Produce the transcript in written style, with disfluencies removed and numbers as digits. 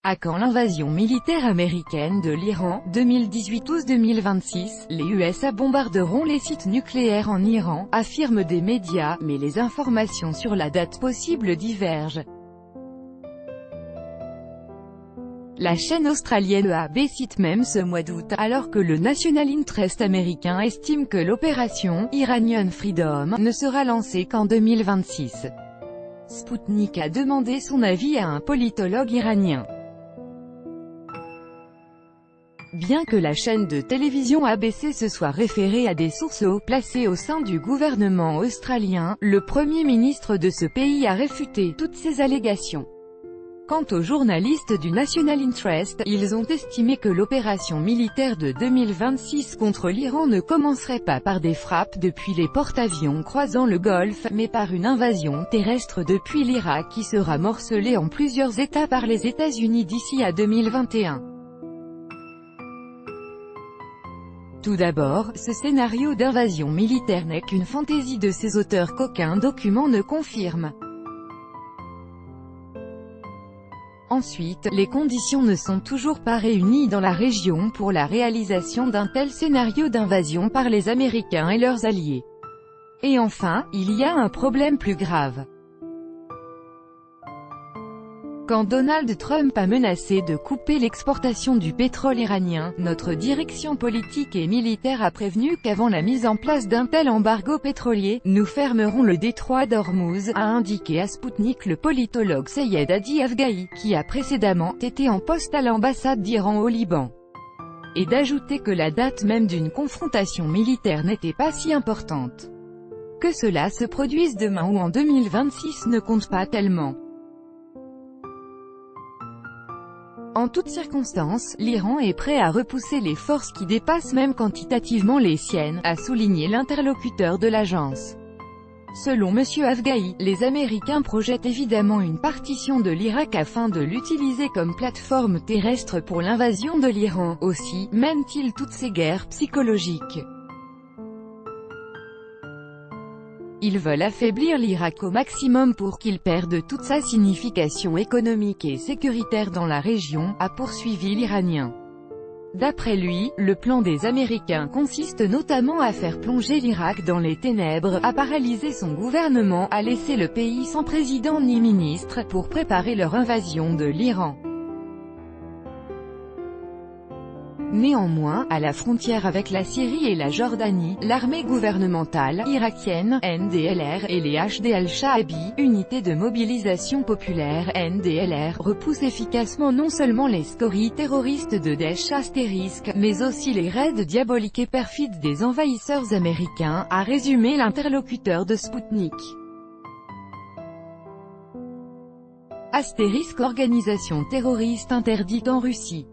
À quand l'invasion militaire américaine de l'Iran? 2018 août 2026, les USA bombarderont les sites nucléaires en Iran, affirment des médias, mais les informations sur la date possible divergent. La chaîne australienne AB cite même ce mois d'août, alors que le National Interest américain estime que l'opération Iranian Freedom ne sera lancée qu'en 2026. Sputnik a demandé son avis à un politologue iranien. Bien que la chaîne de télévision ABC se soit référée à des sources haut placées au sein du gouvernement australien, le Premier ministre de ce pays a réfuté toutes ces allégations. Quant aux journalistes du National Interest, ils ont estimé que l'opération militaire de 2026 contre l'Iran ne commencerait pas par des frappes depuis les porte-avions croisant le Golfe, mais par une invasion terrestre depuis l'Irak qui sera morcelée en plusieurs États par les États-Unis d'ici à 2021. Tout d'abord, ce scénario d'invasion militaire n'est qu'une fantaisie de ses auteurs qu'aucun document ne confirme. Ensuite, les conditions ne sont toujours pas réunies dans la région pour la réalisation d'un tel scénario d'invasion par les Américains et leurs alliés. Et enfin, il y a un problème plus grave. Quand Donald Trump a menacé de couper l'exportation du pétrole iranien, notre direction politique et militaire a prévenu qu'avant la mise en place d'un tel embargo pétrolier, nous fermerons le détroit d'Ormuz, a indiqué à Sputnik le politologue Sayed Hadi Afghai, qui a précédemment été en poste à l'ambassade d'Iran au Liban. Et d'ajouter que la date même d'une confrontation militaire n'était pas si importante. Que cela se produise demain ou en 2026 ne compte pas tellement. En toutes circonstances, l'Iran est prêt à repousser les forces qui dépassent même quantitativement les siennes, a souligné l'interlocuteur de l'agence. Selon M. Afghai, les Américains projettent évidemment une partition de l'Irak afin de l'utiliser comme plateforme terrestre pour l'invasion de l'Iran. Aussi, mènent-ils toutes ces guerres psychologiques. Ils veulent affaiblir l'Irak au maximum pour qu'il perde toute sa signification économique et sécuritaire dans la région, a poursuivi l'Iranien. D'après lui, le plan des Américains consiste notamment à faire plonger l'Irak dans les ténèbres, à paralyser son gouvernement, à laisser le pays sans président ni ministre, pour préparer leur invasion de l'Iran. Néanmoins, à la frontière avec la Syrie et la Jordanie, l'armée gouvernementale irakienne, NDLR, et les HD al-Shaabi, unités de mobilisation populaire, NDLR, repoussent efficacement non seulement les scories terroristes de Daesh *, mais aussi les raids diaboliques et perfides des envahisseurs américains, a résumé l'interlocuteur de Sputnik. * Organisation terroriste interdite en Russie.